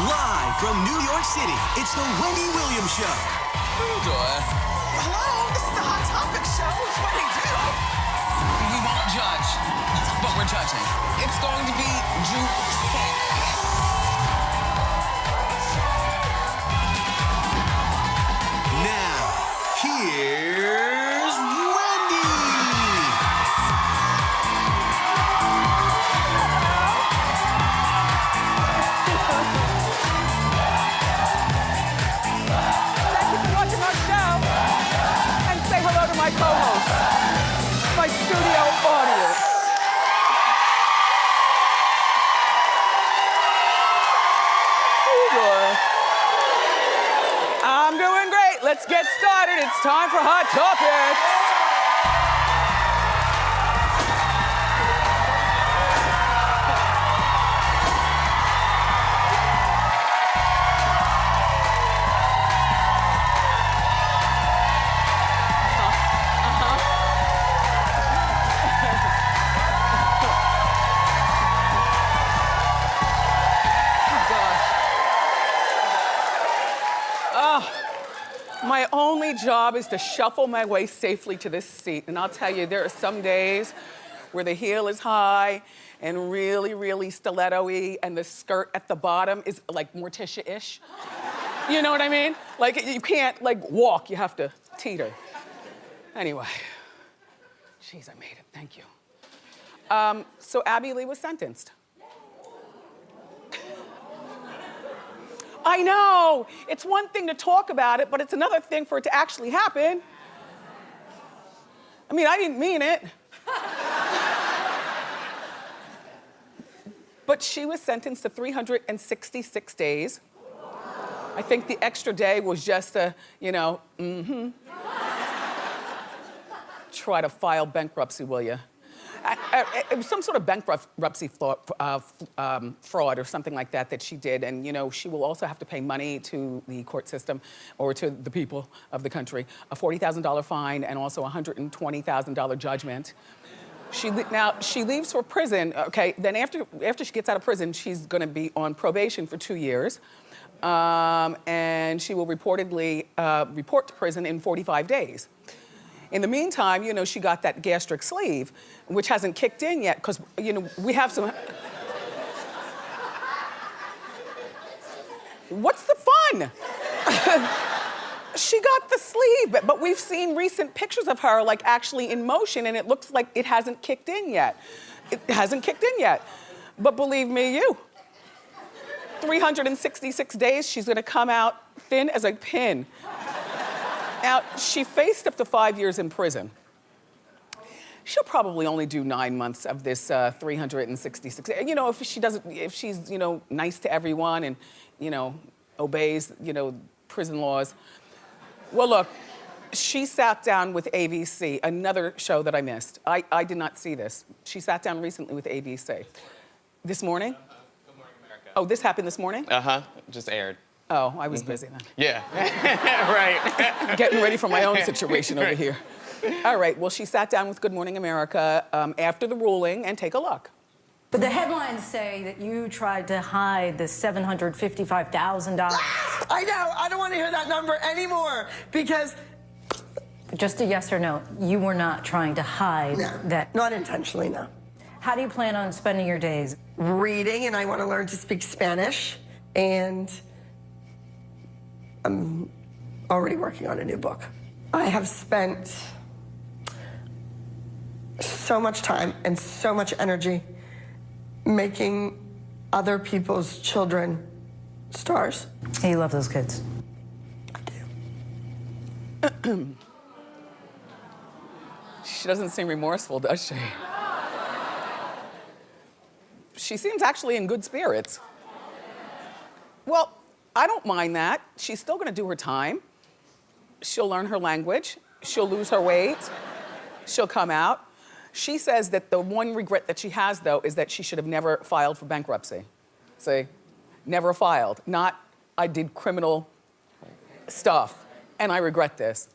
Live from New York City, it's the Wendy Williams Show. Hello, this is the Hot Topic Show. It's Wendy too. We won't judge, but we're judging. It's going to be juicy. Now, here's Wendy. Thank you for watching our show. And say hello to my co-host, my studio audience. How you doing? I'm doing great. Let's get started. It's time for Hot Topics. My only job is to shuffle my way safely to this seat. And I'll tell you, there are some days where the heel is high and really, really stiletto-y, and the skirt at the bottom is like Morticia-ish. You know what I mean? Like, you can't, like, walk. You have to teeter. Anyway. Jeez, I made it. Thank you. So Abby Lee was sentenced. I know. It's one thing to talk about it, but it's another thing for it to actually happen. I mean, I didn't mean it. But she was sentenced to 366 days. I think the extra day was just a, Try to file bankruptcy, will you? It was some sort of bankruptcy fraud or something like that she did. And, she will also have to pay money to the court system or to the people of the country, a $40,000 fine and also a $120,000 judgment. Now, she leaves for prison, okay? Then after she gets out of prison, she's gonna be on probation for 2 years. And she will reportedly report to prison in 45 days. In the meantime, she got that gastric sleeve, which hasn't kicked in yet, because, we have some... What's the fun? She got the sleeve, but we've seen recent pictures of her, like, actually in motion, and it looks like it hasn't kicked in yet. It hasn't kicked in yet. But believe me, 366 days, she's gonna come out thin as a pin. Now, she faced up to 5 years in prison. She'll probably only do 9 months of this 366. If she's, nice to everyone and, obeys, prison laws. Well, look, she sat down with ABC, another show that I missed. I did not see this. She sat down recently with ABC. This morning? Good Morning America. Oh, this happened this morning? Uh-huh, just aired. Oh, I was busy then. Yeah, right. Getting ready for my own situation over here. All right, well, she sat down with Good Morning America after the ruling, and take a look. But the headlines say that you tried to hide the $755,000. I know, I don't want to hear that number anymore, because... Just a yes or no, you were not trying to hide that. Not intentionally, no. How do you plan on spending your days? Reading, and I want to learn to speak Spanish, and I'm already working on a new book. I have spent so much time and so much energy making other people's children stars. You love those kids. I do. She doesn't seem remorseful, does she? She seems actually in good spirits. Well, I don't mind that. She's still gonna do her time. She'll learn her language. She'll lose her weight. She'll come out. She says that the one regret that she has, though, is that she should have never filed for bankruptcy. See? Never filed. Not, I did criminal stuff, and I regret this.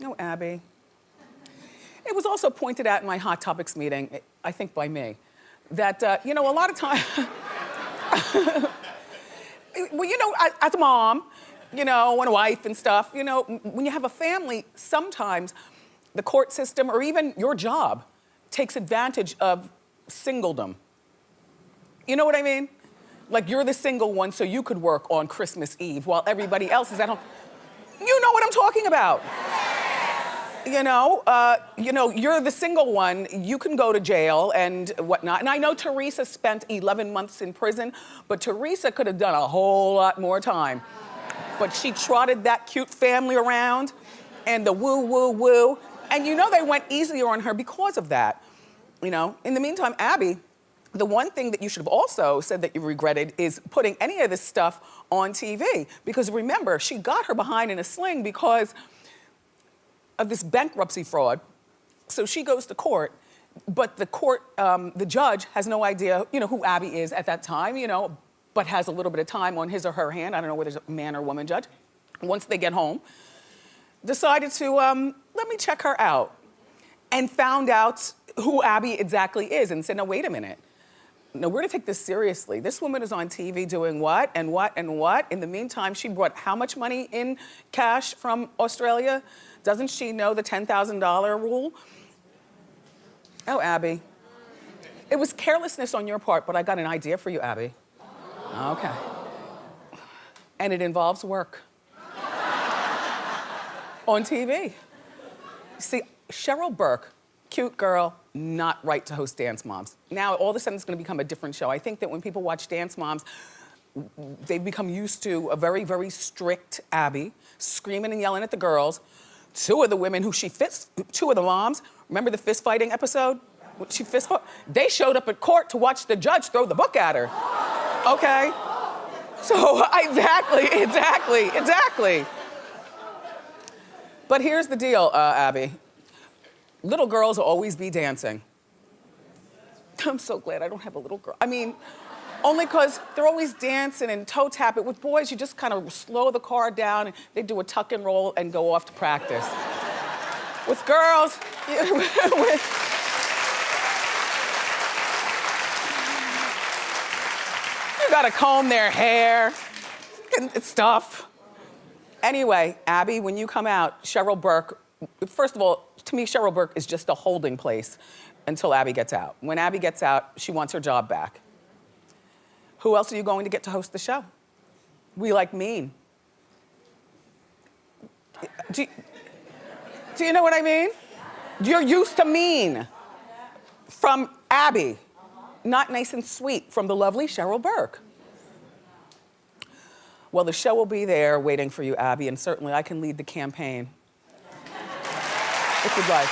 No, Abby. It was also pointed out in my Hot Topics meeting, I think by me, that, a lot of times... Well, you know, as a mom, you know, and a wife and stuff, you know, when you have a family, sometimes the court system or even your job takes advantage of singledom. You know what I mean? Like you're the single one so you could work on Christmas Eve while everybody else is at home. You know what I'm talking about. You know, you're the single one, you can go to jail and whatnot. And I know Teresa spent 11 months in prison, but Teresa could have done a whole lot more time. But she trotted that cute family around and the woo, woo, woo. And you know they went easier on her because of that. You know, in the meantime, Abby, the one thing that you should have also said that you regretted is putting any of this stuff on TV. Because remember, she got her behind in a sling because of this bankruptcy fraud. So she goes to court, but the court, the judge has no idea, you know, who Abby is at that time, you know, but has a little bit of time on his or her hand. I don't know whether it's a man or woman judge. Once they get home, decided to, let me check her out. And found out who Abby exactly is and said, no, wait a minute. No, we're gonna take this seriously. This woman is on TV doing what and what and what. In the meantime, she brought how much money in cash from Australia? Doesn't she know the $10,000 rule? Oh, Abby. It was carelessness on your part, but I got an idea for you, Abby. Okay. And it involves work. On TV. See, Cheryl Burke, cute girl, not right to host Dance Moms. Now, all of a sudden, it's gonna become a different show. I think that when people watch Dance Moms, they've become used to a very, very strict Abby, screaming and yelling at the girls. Two of the women who she fist, two of the moms, remember the fist fighting episode? She fist fought? They showed up at court to watch the judge throw the book at her, okay? So, exactly. But here's the deal, Abby. Little girls will always be dancing. I'm so glad I don't have a little girl. I mean, only because they're always dancing and toe tapping. With boys, you just kind of slow the car down and they do a tuck and roll and go off to practice. With girls, you gotta comb their hair and stuff. Anyway, Abby, when you come out, Cheryl Burke, first of all, to me, Cheryl Burke is just a holding place until Abby gets out. When Abby gets out, she wants her job back. Who else are you going to get to host the show? We like mean. Do you know what I mean? You're used to mean from Abby, not nice and sweet from the lovely Cheryl Burke. Well, the show will be there waiting for you, Abby, and certainly I can lead the campaign. If you'd like.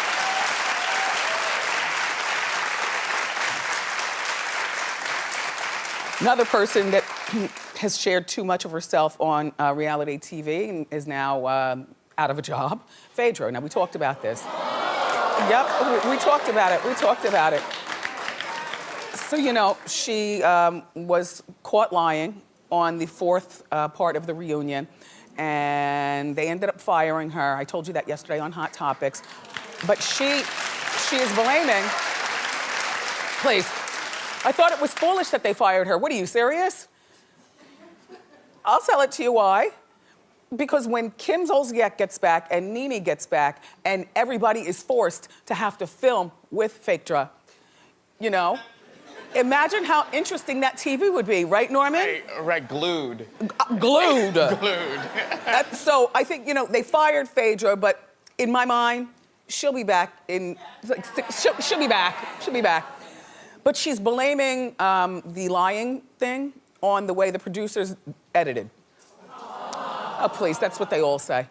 Another person that has shared too much of herself on reality TV and is now out of a job, Phaedra. Now, we talked about this. Yep, we talked about it. So, you know, she was caught lying on the fourth part of the reunion, and they ended up firing her. I told you that yesterday on Hot Topics. But she is blaming, please. I thought it was foolish that they fired her. What are you, serious? I'll tell it to you why. Because when Kim Zolciak gets back and Nene gets back and everybody is forced to have to film with Phaedra, you know, imagine how interesting that TV would be, right, Norman? Right, glued. Glued. Glued. So I think, you know, they fired Phaedra, but in my mind, she'll be back in, she'll be back. But she's blaming the lying thing on the way the producers edited. Oh, please, that's what they all say.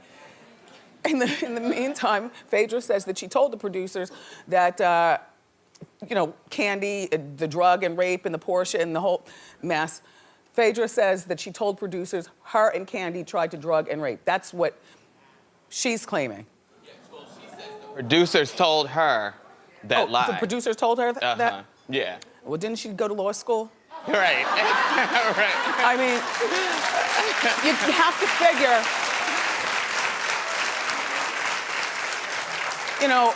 In the meantime, Phaedra says that she told the producers that, you know, Kandi, the drug and rape and the Porsha and the whole mess. Phaedra says that she told producers her and Kandi tried to drug and rape. That's what she's claiming. Yes, well, she says the producers told her that lie. The producers told her that? Yeah. Well, didn't she go to law school? Right. Right. I mean, you have to figure, you know,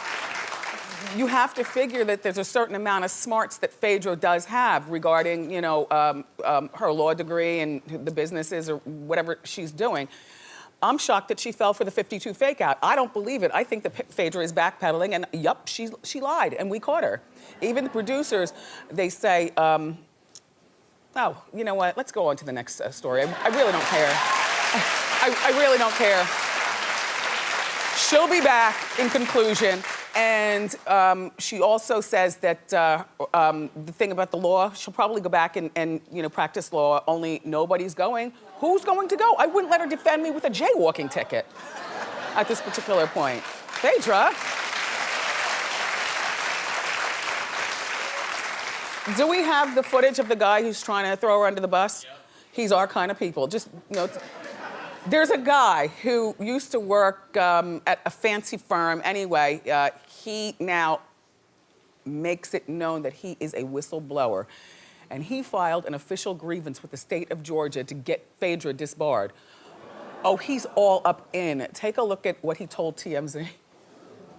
you have to figure that there's a certain amount of smarts that Phaedra does have regarding, you know, her law degree and the businesses or whatever she's doing. I'm shocked that she fell for the 52 fake out. I don't believe it. I think that Phaedra is backpedaling, and yup, she lied, and we caught her. Even the producers, they say, oh, you know what? Let's go on to the next story. I really don't care. I really don't care. She'll be back in conclusion. And she also says that the thing about the law, she'll probably go back and you know, practice law, only nobody's going. Who's going to go? I wouldn't let her defend me with a jaywalking ticket at this particular point. Phaedra. Do we have the footage of the guy who's trying to throw her under the bus? Yep. He's our kind of people. Just, you know, there's a guy who used to work at a fancy firm. Anyway, he now makes it known that he is a whistleblower. And he filed an official grievance with the state of Georgia to get Phaedra disbarred. Oh, he's all up in. Take a look at what he told TMZ.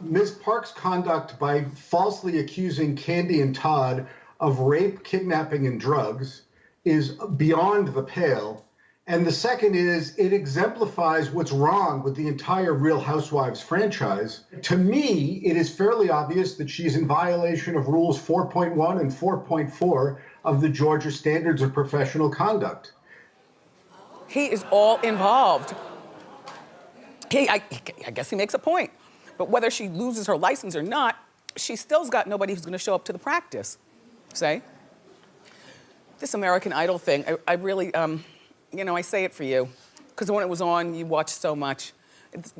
Ms. Parks' conduct by falsely accusing Kandi and Todd of rape, kidnapping, and drugs is beyond the pale. And the second is, it exemplifies what's wrong with the entire Real Housewives franchise. To me, it is fairly obvious that she's in violation of Rules 4.1 and 4.4 of the Georgia Standards of Professional Conduct. He is all involved. I guess he makes a point. But whether she loses her license or not, she still's got nobody who's gonna show up to the practice. Say? This American Idol thing, I really, you know, I say it for you, because when it was on, you watched so much.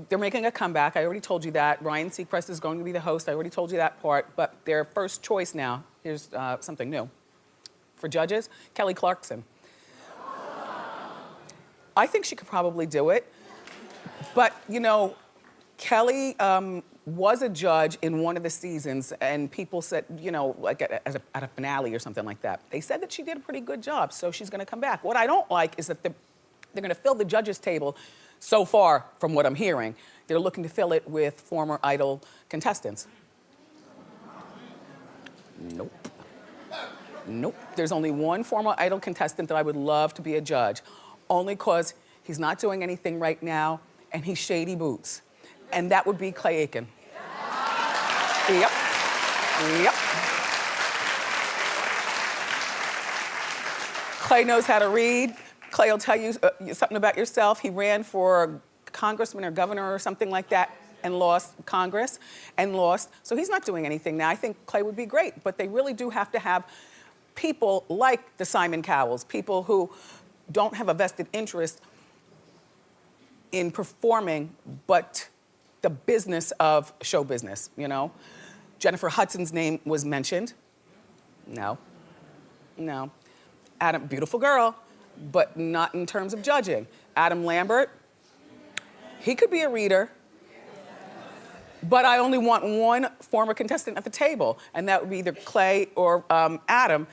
They're making a comeback. I already told you that. Ryan Seacrest is going to be the host. I already told you that part. But their first choice now, here's something new. For judges, Kelly Clarkson. I think she could probably do it. But, you know, Kelly was a judge in one of the seasons, and people said, you know, like at a finale or something like that. They said that she did a pretty good job, so she's gonna come back. What I don't like is that they're gonna fill the judges' table so far, from what I'm hearing. They're looking to fill it with former Idol contestants. Nope. Nope. There's only one former Idol contestant that I would love to be a judge, only because he's not doing anything right now, and he's shady boots. And that would be Clay Aiken. Yep. Yep. Clay knows how to read. Clay will tell you something about yourself. He ran for congressman or governor or something like that and lost Congress and lost. So he's not doing anything now. I think Clay would be great, but they really do have to have people like the Simon Cowells, people who don't have a vested interest in performing, but the business of show business, you know? Jennifer Hudson's name was mentioned. No, no. Adam, beautiful girl, but not in terms of judging. Adam Lambert, he could be a reader, but I only want one former contestant at the table, and that would be either Clay or Adam.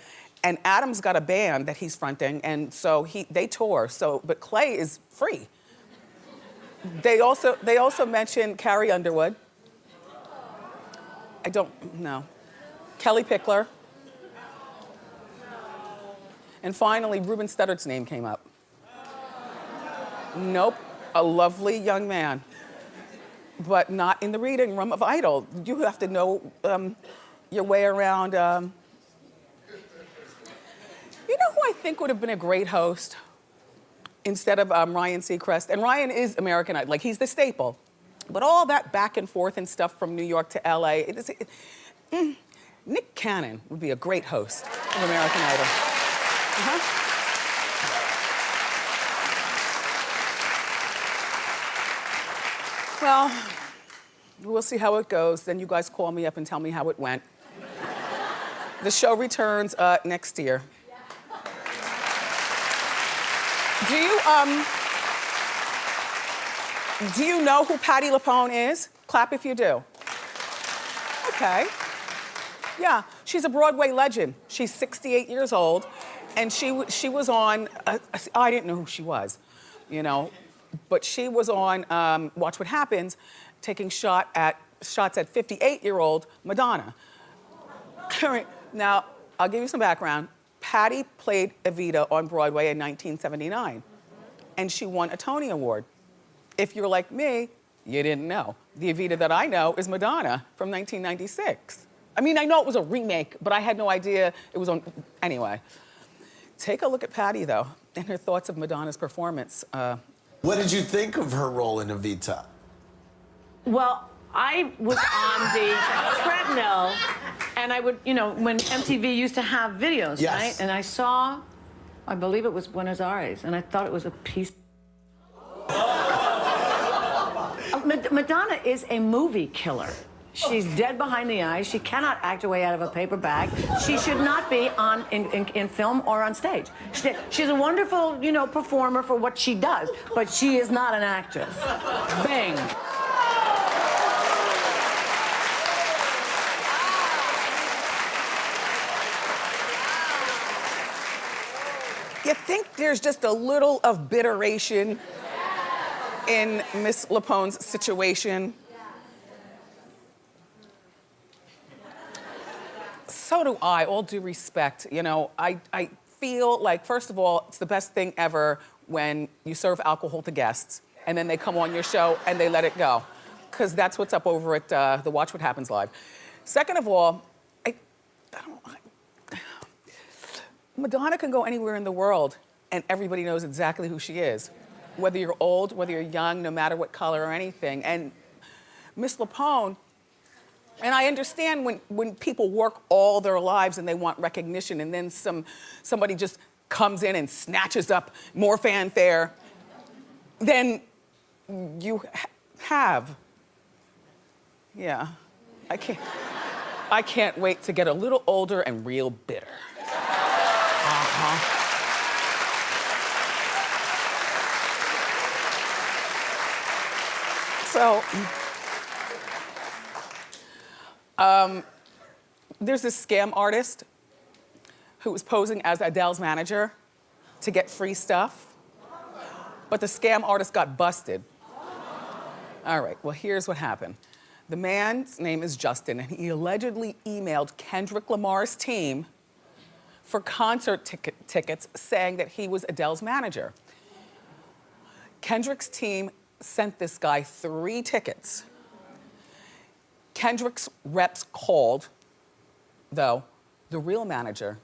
And Adam's got a band that he's fronting, and so they tour, but Clay is free. They also mentioned Carrie Underwood. I don't know. Kelly Pickler. And finally, Ruben Studdard's name came up. Nope, a lovely young man, but not in the reading room of Idol. You have to know your way around. You know who I think would have been a great host? Instead of Ryan Seacrest. And Ryan is American Idol, like he's the staple. But all that back and forth and stuff from New York to LA, Nick Cannon would be a great host of American Idol. Well, we'll see how it goes. Then you guys call me up and tell me how it went. The show returns next year. Do you know who Patti Lupone is? Clap if you do. Okay. Yeah, she's a Broadway legend. She's 68 years old, and she was on, I didn't know who she was, you know, but she was on Watch What Happens, taking shot at shots at 58-year-old Madonna. Now, I'll give you some background. Patti played Evita on Broadway in 1979, and she won a Tony Award. If you're like me, you didn't know. The Evita that I know is Madonna from 1996. I mean, I know it was a remake, but I had no idea it was on, anyway. Take a look at Patti, though, and her thoughts of Madonna's performance. What did you think of her role in Evita? Well, I was on the treadmill, and I would, you know, when MTV used to have videos, Yes. right? And I saw, I believe it was Buenos Aires, and I thought it was a piece. Madonna is a movie killer. She's dead behind the eyes. She cannot act her way out of a paper bag. She should not be on in film or on stage. She's a wonderful, you know, performer for what she does, but she is not an actress. Bang. You think there's just a little of bitteration in Miss Lupone's situation? So do I, all due respect. You know, I feel like, first of all, it's the best thing ever when you serve alcohol to guests and then they come on your show and they let it go. Because that's what's up over at the Watch What Happens Live. Second of all, Madonna can go anywhere in the world and everybody knows exactly who she is. Whether you're old, whether you're young, no matter what color or anything. And Miss Lupone, and I understand when people work all their lives and they want recognition and then somebody just comes in and snatches up more fanfare than you have. Yeah, I can't wait to get a little older and real bitter. So, there's this scam artist who was posing as Adele's manager to get free stuff, but the scam artist got busted. All right, well, here's what happened. The man's name is Justin, and he allegedly emailed Kendrick Lamar's team for concert tickets saying that he was Adele's manager. Kendrick's team sent this guy 3 tickets. Kendrick's reps called, though, the real manager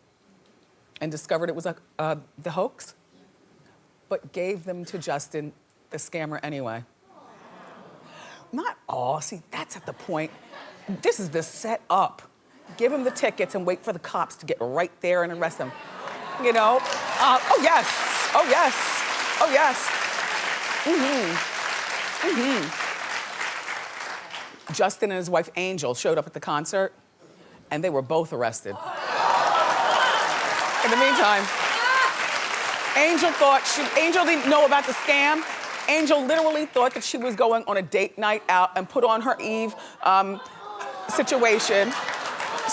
and discovered it was the hoax, but gave them to Justin, the scammer, anyway. Not all, see, that's at the point. This is the setup. Give him the tickets and wait for the cops to get right there and arrest him. You know? Oh, yes. Oh, yes. Oh, yes. Justin and his wife, Angel, showed up at the concert, and they were both arrested. In the meantime, Angel didn't know about the scam. Angel literally thought that she was going on a date night out and put on her Eve situation.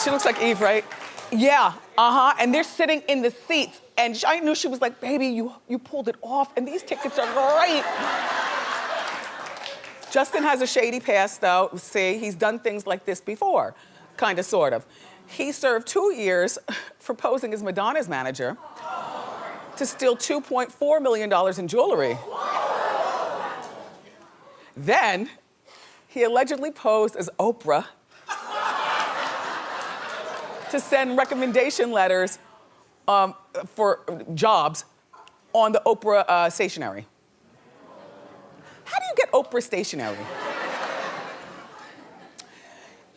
She looks like Eve, right? Yeah, and they're sitting in the seats. And I knew she was like, baby, you pulled it off, and these tickets are great. Justin has a shady past, though. See, he's done things like this before, kind of, sort of. He served 2 years for posing as Madonna's manager to steal $2.4 million in jewelry. Then, he allegedly posed as Oprah to send recommendation letters for jobs on the Oprah stationery. How do you get Oprah stationery?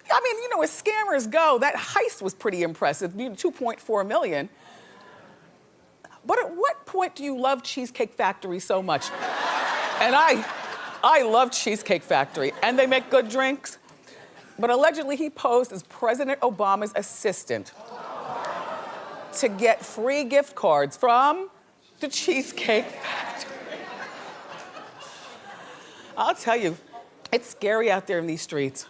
I mean, you know, as scammers go, that heist was pretty impressive, $2.4 million. But at what point do you love Cheesecake Factory so much? And I love Cheesecake Factory, and they make good drinks. But allegedly, he posed as President Obama's assistant to get free gift cards from the Cheesecake Factory. I'll tell you, it's scary out there in these streets.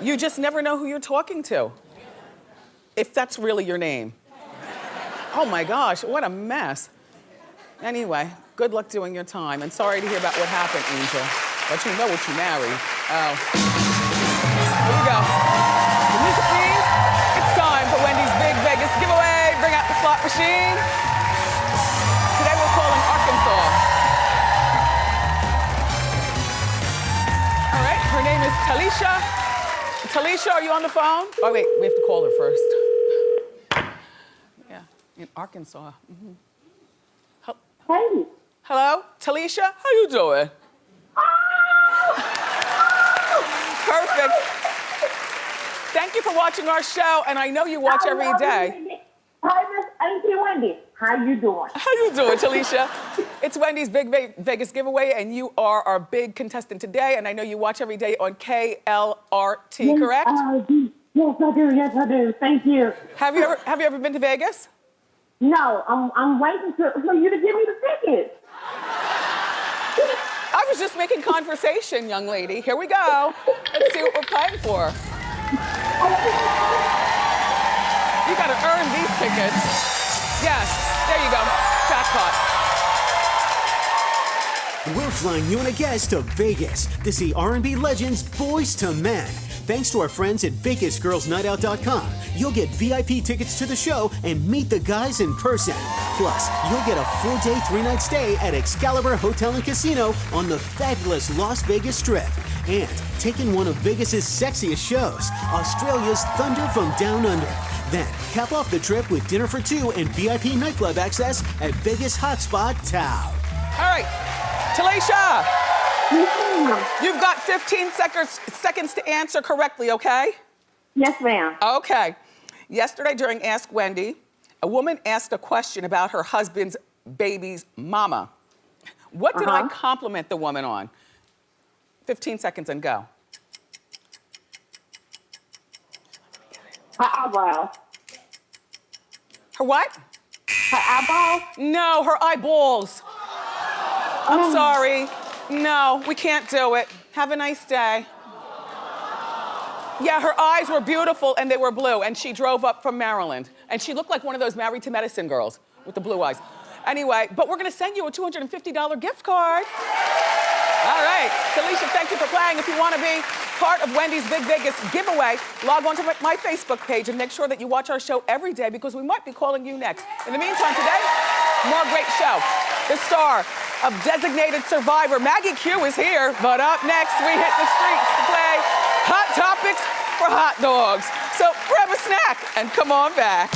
You just never know who you're talking to, if that's really your name. Oh my gosh, what a mess. Anyway, good luck doing your time, and sorry to hear about what happened, Angel. But you know what you married. Oh. Here we go. The music please. It's time for Wendy's Big Vegas giveaway. Bring out the slot machine. Today we're calling Arkansas. All right, her name is Talisha. Talisha, are you on the phone? Oh wait, we have to call her first. Yeah, in Arkansas. Mm-hmm. Hey. Hello, Talisha, how you doing? Perfect. Thank you for watching our show, and I know you watch every day. Hi, Miss Auntie Wendy. How you doing? How you doing, Talisha? It's Wendy's Big Vegas giveaway, and you are our big contestant today, and I know you watch every day on KLRT, correct? Yes, I do. Yes, I do. Thank you. Have you ever been to Vegas? No, I'm waiting for you to give me the tickets. I was just making conversation, young lady. Here we go. Let's see what we're playing for. You gotta earn these tickets. Yes, there you go. Jackpot. We're flying you and a guest to Vegas to see R&B legends Boyz II Men. Thanks to our friends at VegasGirlsNightOut.com, you'll get VIP tickets to the show and meet the guys in person. Plus, you'll get a 4-day, 3-night stay at Excalibur Hotel and Casino on the fabulous Las Vegas Strip. And take in one of Vegas's sexiest shows, Australia's Thunder from Down Under. Then, cap off the trip with dinner for two and VIP nightclub access at Vegas hotspot Tao. All right, Talisha, you've got 15 seconds to answer correctly, okay? Yes, ma'am. Okay. Yesterday during Ask Wendy, a woman asked a question about her husband's baby's mama. What did I compliment the woman on? 15 seconds and go. Her eyebrows. Her what? Her eyeballs? No, her eyeballs. I'm sorry. No, we can't do it. Have a nice day. Yeah, her eyes were beautiful and they were blue, and she drove up from Maryland. And she looked like one of those Married to Medicine girls with the blue eyes. Anyway, but we're gonna send you a $250 gift card. All right, Talisha, thank you for playing. If you wanna be part of Wendy's Big Vegas giveaway, log on to my Facebook page and make sure that you watch our show every day because we might be calling you next. In the meantime, today, more great show. The star of Designated Survivor, Maggie Q, is here. But up next, we hit the streets to play Hot Topics for Hot Dogs. So grab a snack and come on back.